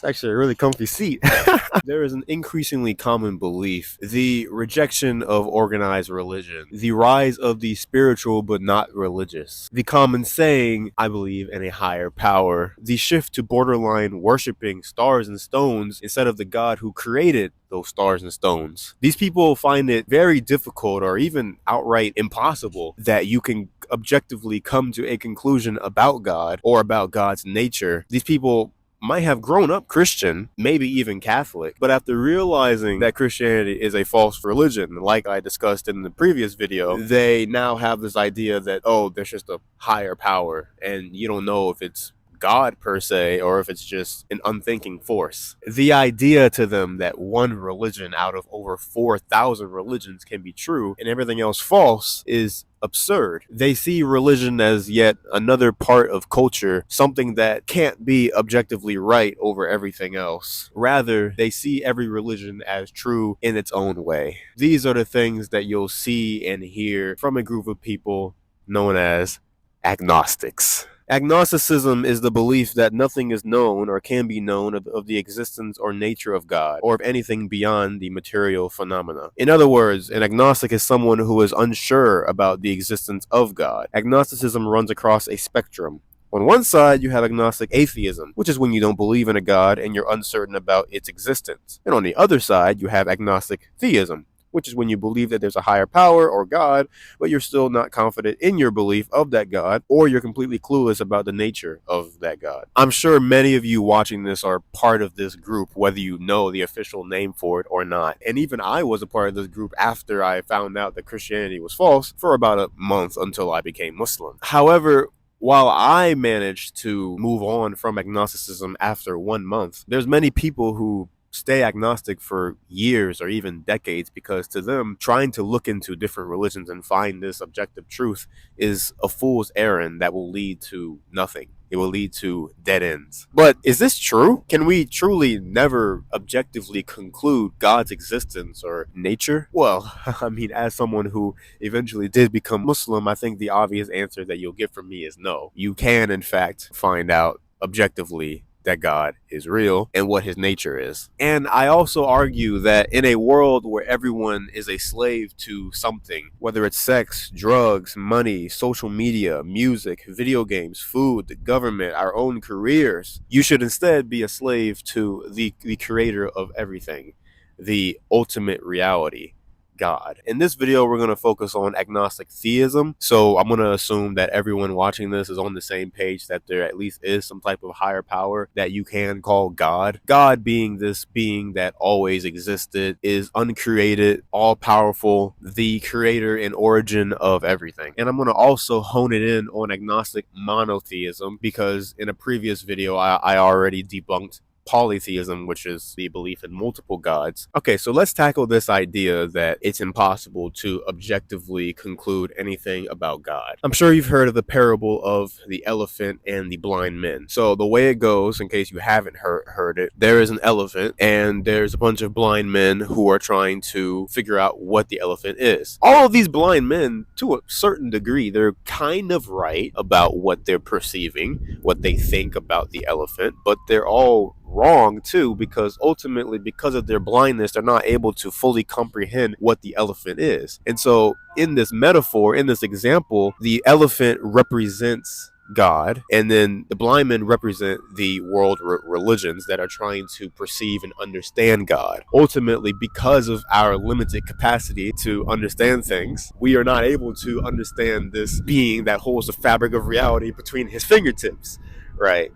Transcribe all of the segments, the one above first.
It's actually a really comfy seat. There is an increasingly common belief, the rejection of organized religion, the rise of the spiritual but not religious, the common saying, I believe in a higher power, the shift to borderline worshiping stars and stones instead of the God who created those stars and stones. These people find it very difficult or even outright impossible that you can objectively come to a conclusion about God or about God's nature. These people might have grown up Christian, maybe even Catholic, but after realizing that Christianity is a false religion, like I discussed in the previous video, they now have this idea that, oh, there's just a higher power, and you don't know if it's God per se, or if it's just an unthinking force. The idea to them that one religion out of over 4,000 religions can be true and everything else false is absurd. They see religion as yet another part of culture, something that can't be objectively right over everything else. Rather, they see every religion as true in its own way. These are the things that you'll see and hear from a group of people known as agnostics. Agnosticism is the belief that nothing is known or can be known of the existence or nature of God, or of anything beyond the material phenomena. In other words, an agnostic is someone who is unsure about the existence of God. Agnosticism runs across a spectrum. On one side, you have agnostic atheism, which is when you don't believe in a God and you're uncertain about its existence. And on the other side, you have agnostic theism, which is when you believe that there's a higher power or God, but you're still not confident in your belief of that God, or you're completely clueless about the nature of that God. I'm sure many of you watching this are part of this group, whether you know the official name for it or not. And even I was a part of this group after I found out that Christianity was false for about a month until I became Muslim. However, while I managed to move on from agnosticism after 1 month, there's many people who stay agnostic for years or even decades because to them, trying to look into different religions and find this objective truth is a fool's errand that will lead to nothing. It will lead to dead ends. But is this true? Can we truly never objectively conclude God's existence or nature? Well, I mean, as someone who eventually did become Muslim, I think the obvious answer that you'll get from me is no. You can, in fact, find out objectively that God is real and what his nature is. And I also argue that in a world where everyone is a slave to something, whether it's sex, drugs, money, social media, music, video games, food, the government, our own careers, you should instead be a slave to the creator of everything, the ultimate reality, God. In this video, we're going to focus on agnostic theism. So I'm going to assume that everyone watching this is on the same page, that there at least is some type of higher power that you can call God. God being this being that always existed, is uncreated, all powerful, the creator and origin of everything. And I'm going to also hone it in on agnostic monotheism because in a previous video, I already debunked polytheism, which is the belief in multiple gods. Okay, so let's tackle this idea that it's impossible to objectively conclude anything about God. I'm sure you've heard of the parable of the elephant and the blind men. So the way it goes, in case you haven't heard it, there is an elephant and there's a bunch of blind men who are trying to figure out what the elephant is. All of these blind men, to a certain degree, they're kind of right about what they're perceiving, what they think about the elephant, but they're all wrong too, because ultimately, because of their blindness, they're not able to fully comprehend what the elephant is. And so in this metaphor, in this example, the elephant represents God, and then the blind men represent the world religions that are trying to perceive and understand God. Ultimately, because of our limited capacity to understand things, we are not able to understand this being that holds the fabric of reality between his fingertips, right?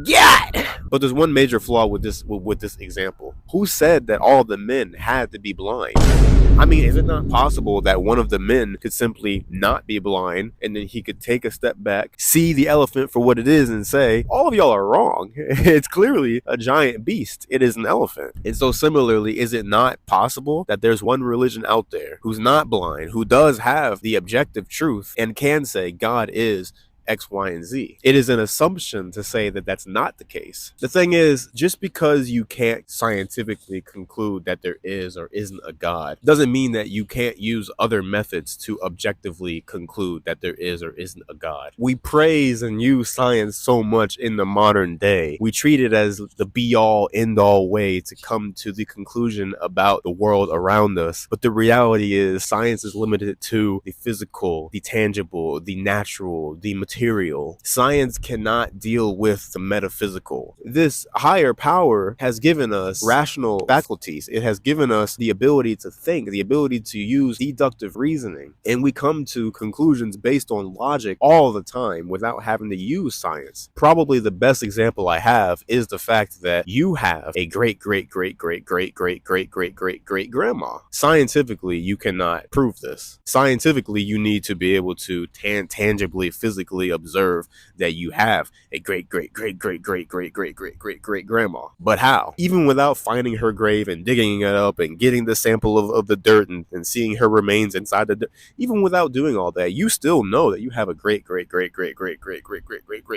Yeah. But there's one major flaw with this example. Who said that all the men had to be blind? I mean, is it not possible that one of the men could simply not be blind and then he could take a step back, see the elephant for what it is and say, all of y'all are wrong. It's clearly a giant beast. It is an elephant. And so similarly, is it not possible that there's one religion out there who's not blind, who does have the objective truth and can say God is X, Y, and Z. It is an assumption to say that that's not the case. The thing is, just because you can't scientifically conclude that there is or isn't a God doesn't mean that you can't use other methods to objectively conclude that there is or isn't a God. We praise and use science so much in the modern day. We treat it as the be-all, end-all way to come to the conclusion about the world around us. But the reality is science is limited to the physical, the tangible, the natural, the material. Science cannot deal with the metaphysical. This higher power has given us rational faculties. It has given us the ability to think, the ability to use deductive reasoning. And we come to conclusions based on logic all the time without having to use science. Probably the best example I have is the fact that you have a great grandma. Scientifically, you cannot prove this. Scientifically, you need to be able to tangibly, physically observe that you have a great grandma. But how? Even without finding her grave and digging it up and getting the sample of the dirt and seeing her remains inside the dirt, even without doing all that, you still know that you have a great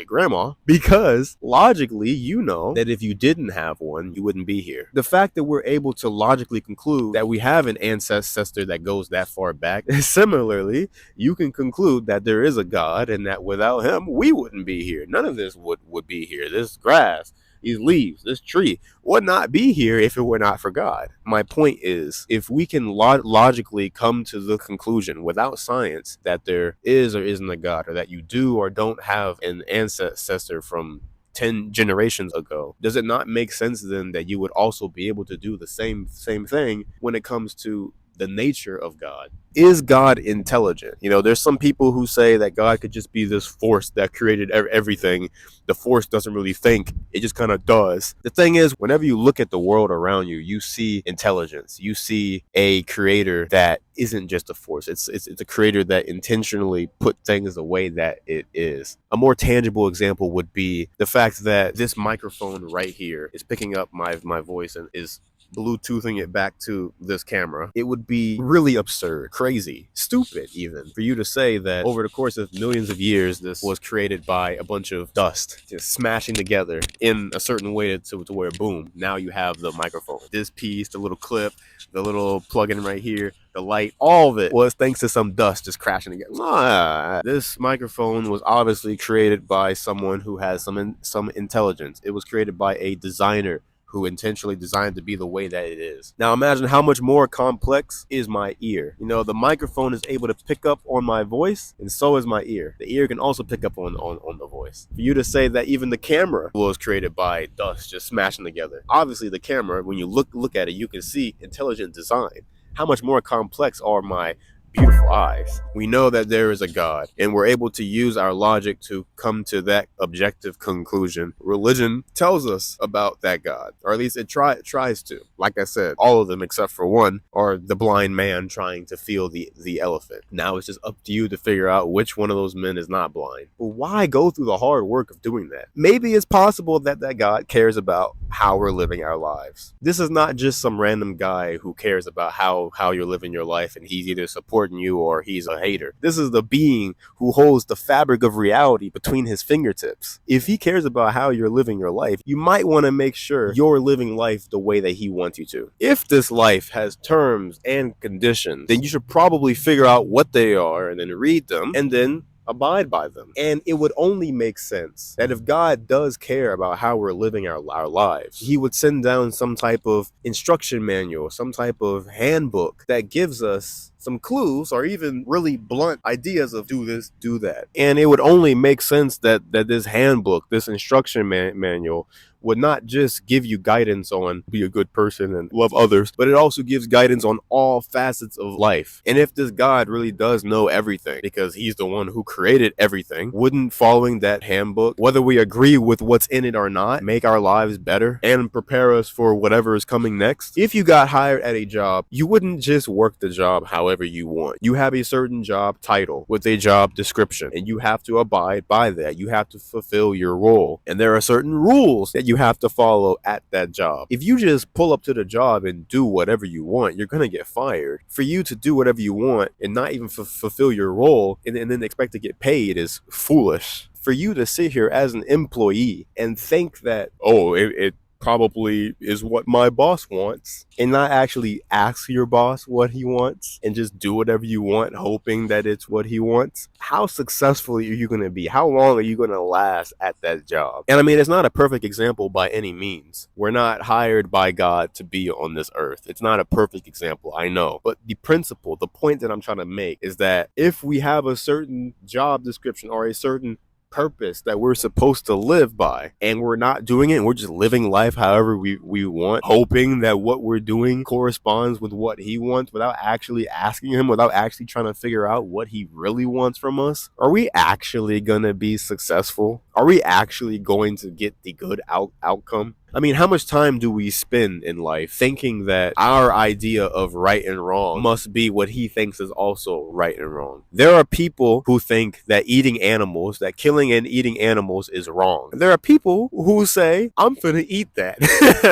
grandma, because logically you know that if you didn't have one, you wouldn't be here. The fact that we're able to logically conclude that we have an ancestor that goes that far back, similarly, you can conclude that there is a God and that without him, we wouldn't be here. None of this would be here. This grass, these leaves, this tree would not be here if it were not for God. My point is, if we can logically come to the conclusion without science that there is or isn't a God, or that you do or don't have an ancestor from 10 generations ago, does it not make sense then that you would also be able to do the same thing when it comes to the nature of God? Is God intelligent? There's some people who say that God could just be this force that created everything. The force doesn't really think, it just kind of does. The thing is, whenever you look at the world around you, you see intelligence. You see a creator that isn't just a force. It's a creator that intentionally put things the way that it is. A more tangible example would be the fact that this microphone right here is picking up my voice and is Bluetoothing it back to this camera. It would be really absurd, crazy, stupid even, for you to say that over the course of millions of years, this was created by a bunch of dust just smashing together in a certain way to where, boom, now you have the microphone. This piece, the little clip, the little plug-in right here, the light, all of it was thanks to some dust just crashing together. This microphone was obviously created by someone who has some intelligence. It was created by a designer who intentionally designed to be the way that it is. Now imagine how much more complex is my ear. The microphone is able to pick up on my voice, and so is my ear. The ear can also pick up on the voice. For you to say that even the camera was created by dust just smashing together. Obviously the camera, when you look at it, you can see intelligent design. How much more complex are my beautiful eyes? We know that there is a God, and we're able to use our logic to come to that objective conclusion. Religion tells us about that God, or at least it tries to. Like I said, all of them except for one are the blind man trying to feel the elephant. Now it's just up to you to figure out which one of those men is not blind. But why go through the hard work of doing that? Maybe it's possible that God cares about how we're living our lives. This is not just some random guy who cares about how you're living your life, and he's either supporting you or he's a hater. This is the being who holds the fabric of reality between his fingertips. If he cares about how you're living your life, you might want to make sure you're living life the way that he wants you to. If this life has terms and conditions, then you should probably figure out what they are and then read them and then abide by them. And it would only make sense that if God does care about how we're living our lives, he would send down some type of instruction manual, some type of handbook that gives us some clues or even really blunt ideas of do this, do that. And it would only make sense that this handbook, this instruction manual, would not just give you guidance on be a good person and love others, but it also gives guidance on all facets of life. And if this God really does know everything, because he's the one who created everything, wouldn't following that handbook, whether we agree with what's in it or not, make our lives better and prepare us for whatever is coming next? If you got hired at a job, you wouldn't just work the job however you want. You have a certain job title with a job description, and you have to abide by that. You have to fulfill your role. And there are certain rules that you have to follow at that job. If you just pull up to the job and do whatever you want, you're going to get fired. For you to do whatever you want and not even fulfill your role and then expect to get paid is foolish. For you to sit here as an employee and think that, oh, it probably is what my boss wants, and not actually ask your boss what he wants and just do whatever you want hoping that it's what he wants, how successful are you going to be? How long are you going to last at that job? And I mean, it's not a perfect example by any means. We're not hired by God to be on this earth. It's not a perfect example, I know, but the principle, the point that I'm trying to make is that if we have a certain job description or a certain purpose that we're supposed to live by and we're not doing it and we're just living life however we want, hoping that what we're doing corresponds with what he wants without actually asking him, without actually trying to figure out what he really wants from us, are we actually gonna be successful? Are we actually going to get the good outcome? I mean, how much time do we spend in life thinking that our idea of right and wrong must be what he thinks is also right and wrong? There are people who think that eating animals, that killing and eating animals is wrong. There are people who say, I'm finna eat that.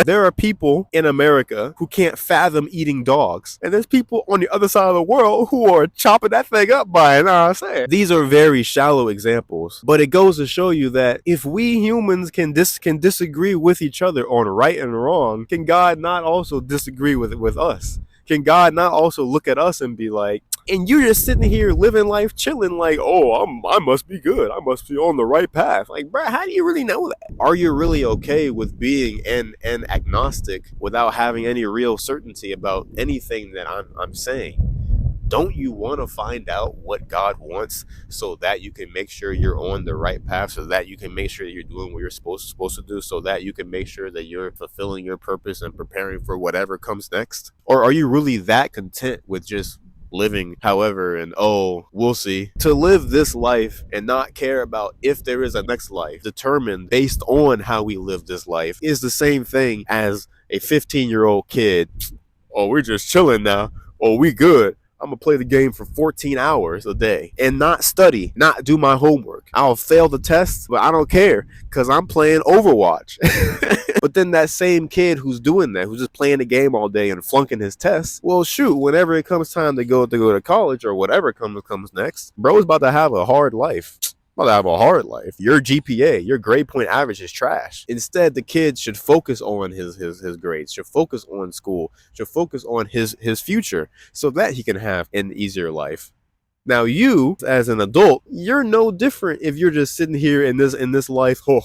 There are people in America who can't fathom eating dogs. And there's people on the other side of the world who are chopping that thing up by it. You know what I'm saying? These are very shallow examples, but it goes to show you that if we humans can disagree with each other on right and wrong, can God not also disagree with us? Can God not also look at us and be like, and you're just sitting here living life chilling like, oh, I must be good. I must be on the right path. Like, bruh, how do you really know that? Are you really okay with being an agnostic without having any real certainty about anything that I'm saying? Don't you want to find out what God wants so that you can make sure you're on the right path, so that you can make sure that you're doing what you're supposed to do, so that you can make sure that you're fulfilling your purpose and preparing for whatever comes next? Or are you really that content with just living however and oh, we'll see? To live this life and not care about if there is a next life determined based on how we live this life is the same thing as a 15-year-old kid. Oh, we're just chilling now. Oh, we good. I'm going to play the game for 14 hours a day and not study, not do my homework. I'll fail the test, but I don't care because I'm playing Overwatch. But then that same kid who's doing that, who's just playing the game all day and flunking his tests, well, shoot, whenever it comes time to go to college or whatever comes next, bro's about to have a hard life. About to have a hard life. Your GPA, your grade point average is trash. Instead, the kid should focus on his grades, should focus on school, should focus on his future so that he can have an easier life. Now you, as an adult, you're no different if you're just sitting here in this life. Oh,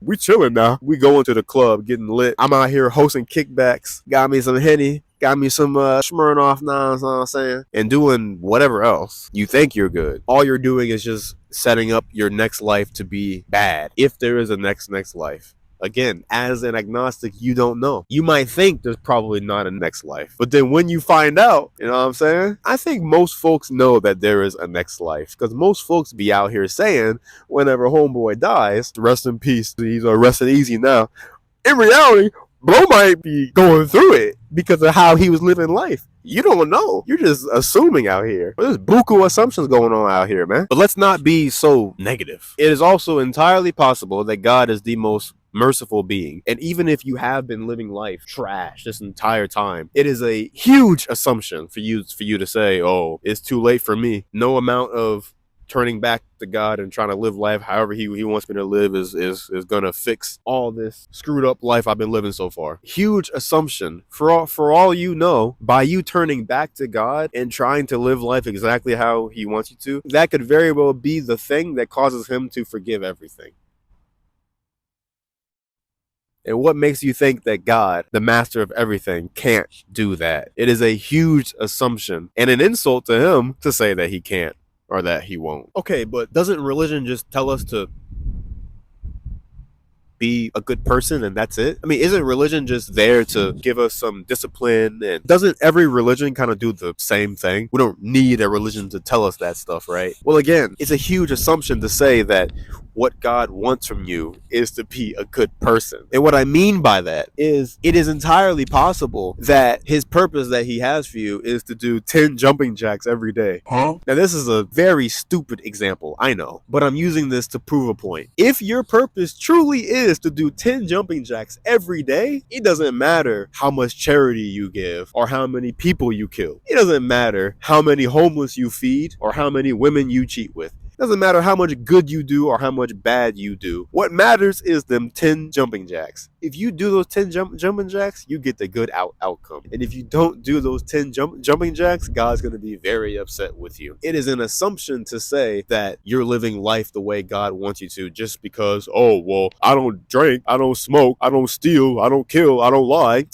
we chilling now. We going to the club, getting lit. I'm out here hosting kickbacks. Got me some Henny. Got me some Smirnoff, you know what I'm saying? And doing whatever else. You think you're good. All you're doing is just setting up your next life to be bad. If there is a next life. Again, as an agnostic, you don't know. You might think there's probably not a next life. But then when you find out, you know what I'm saying? I think most folks know that there is a next life. Because most folks be out here saying, whenever homeboy dies, rest in peace, he's resting easy now. In reality, bro might be going through it because of how he was living life. You don't know. You're just assuming out here. There's buku assumptions going on out here, man. But let's not be so negative. It is also entirely possible that God is the most merciful being. And even if you have been living life trash this entire time, it is a huge assumption for you to say, oh, it's too late for me. No amount of turning back to God and trying to live life however he wants me to live is gonna fix all this screwed up life I've been living so far. Huge assumption. For all you know, by you turning back to God and trying to live life exactly how he wants you to, that could very well be the thing that causes him to forgive everything. And what makes you think that God, the master of everything, can't do that? It is a huge assumption and an insult to him to say that he can't. Or that he won't. Okay, but doesn't religion just tell us to be a good person and that's it? I mean, isn't religion just there to give us some discipline? And doesn't every religion kind of do the same thing? We don't need a religion to tell us that stuff, right? Well, again, it's a huge assumption to say that what God wants from you is to be a good person. And what I mean by that is it is entirely possible that his purpose that he has for you is to do 10 jumping jacks every day. Huh? Now, this is a very stupid example, I know, but I'm using this to prove a point. If your purpose truly is is to do 10 jumping jacks every day, it doesn't matter how much charity you give or how many people you kill. It doesn't matter how many homeless you feed or how many women you cheat with. It doesn't matter how much good you do or how much bad you do. What matters is them 10 jumping jacks. If you do those 10 jumping jacks, you get the good outcome. And if you don't do those 10 jumping jacks, God's going to be very upset with you. It is an assumption to say that you're living life the way God wants you to just because, oh, well, I don't drink, I don't smoke, I don't steal, I don't kill, I don't lie.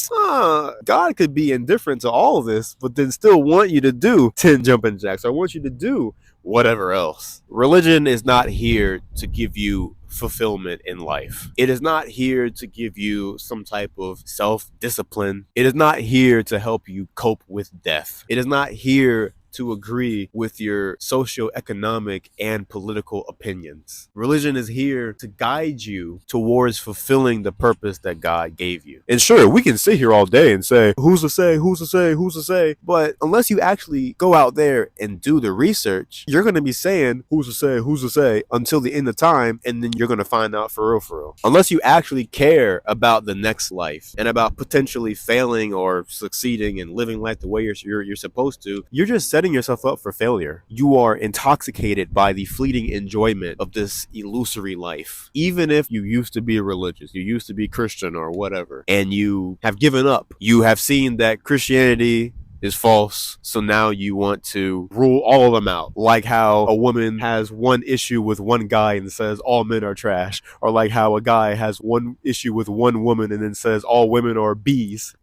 God could be indifferent to all of this, but then still want you to do 10 jumping jacks. I want you to do whatever else. Religion is not here to give you fulfillment in life. It is not here to give you some type of self-discipline. It is not here to help you cope with death. It is not here to agree with your socioeconomic and political opinions. Religion is here to guide you towards fulfilling the purpose that God gave you. And sure, we can sit here all day and say, who's to say, who's to say, who's to say? But unless you actually go out there and do the research, you're going to be saying, who's to say, until the end of time, and then you're going to find out for real. Unless you actually care about the next life and about potentially failing or succeeding and living life the way you're supposed to, you're just setting yourself up for failure. You are intoxicated by the fleeting enjoyment of this illusory life. Even if you used to be religious, you used to be Christian or whatever, and you have given up, you have seen that Christianity is false, so now you want to rule all of them out. Like how a woman has one issue with one guy and says all men are trash, or like how a guy has one issue with one woman and then says all women are bees.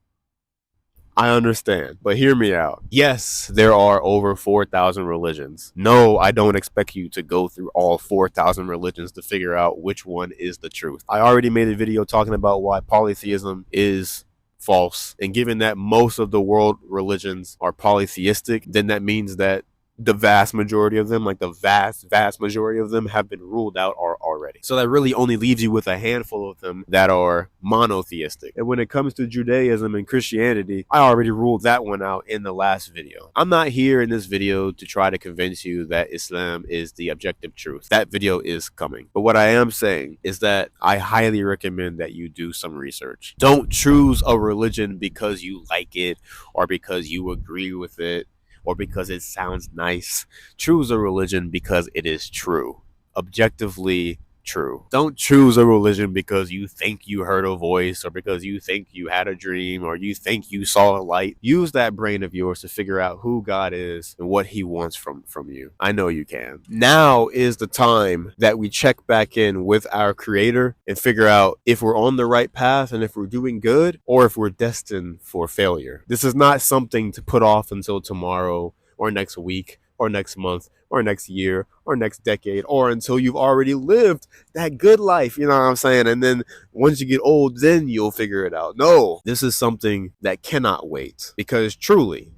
I understand, but hear me out. Yes, there are over 4,000 religions. No, I don't expect you to go through all 4,000 religions to figure out which one is the truth. I already made a video talking about why polytheism is false. And given that most of the world religions are polytheistic, then that means that the vast majority of them, like the vast majority of them, have been ruled out already. So that really only leaves you with a handful of them that are monotheistic. And when it comes to Judaism and Christianity, I already ruled that one out in the last video. I'm not here in this video to try to convince you that Islam is the objective truth. That video is coming. But what I am saying is that I highly recommend that you do some research. Don't choose a religion because you like it or because you agree with it or because it sounds nice. Choose a religion because it is true. Objectively true. Don't choose a religion because you think you heard a voice or because you think you had a dream or you think you saw a light. Use that brain of yours to figure out who God is and what he wants from you. I know you can. Now is the time that we check back in with our creator and figure out if we're on the right path and if we're doing good or if we're destined for failure. This is not something to put off until tomorrow or next week or next month or next year or next decade or until you've already lived that good life, you know what I'm saying? And then once you get old, then you'll figure it out. No, this is something that cannot wait because truly,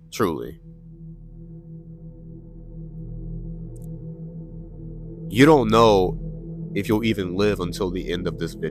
you don't know if you'll even live until the end of this video.